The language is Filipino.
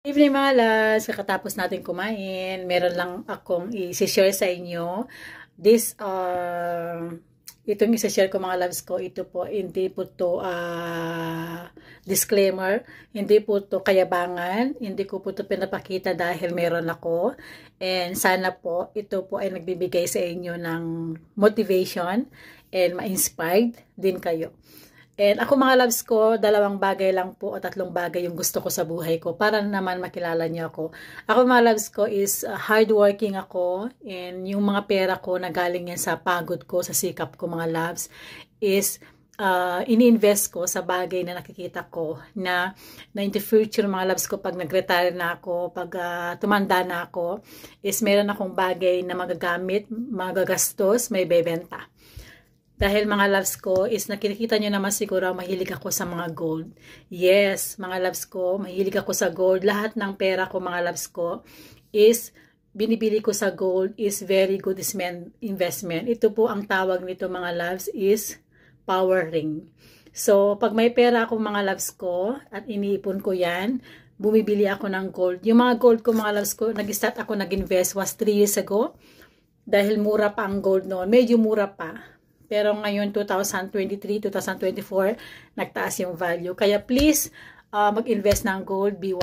Evening mga loves, kakatapos natin kumain, meron lang akong i-share sa inyo. Itong i-share ko mga loves ko, ito po, hindi po to disclaimer, hindi po to kayabangan, hindi ko po to pinapakita dahil meron ako. And sana po, ito po ay nagbibigay sa inyo ng motivation and ma-inspired din kayo. And ako mga loves ko, 2 bagay lang po o 3 bagay yung gusto ko sa buhay ko para naman makilala niyo ako. Ako mga loves ko is hardworking ako, and yung mga pera ko na galing yan sa pagod ko, sa sikap ko mga loves, is ini-invest ko sa bagay na nakikita ko na in the future mga loves ko, pag nag-retire na ako, pag tumanda na ako, is meron akong bagay na magagamit, magagastos, may bebenta. Dahil mga loves ko is nakikita nyo naman siguro mahilig ako sa mga gold. Yes, mga loves ko, mahilig ako sa gold. Lahat ng pera ko mga loves ko is binibili ko sa gold is very good investment. Ito po ang tawag nito mga loves is power ring. So pag may pera ako mga loves ko at iniipon ko yan, bumibili ako ng gold. Yung mga gold ko mga loves ko, nag-start ako nag-invest was 3 years ago. Dahil mura pa ang gold noon. Medyo mura pa. Pero ngayon, 2023, 2024, nagtaas yung value. Kaya please, mag-invest ng gold, be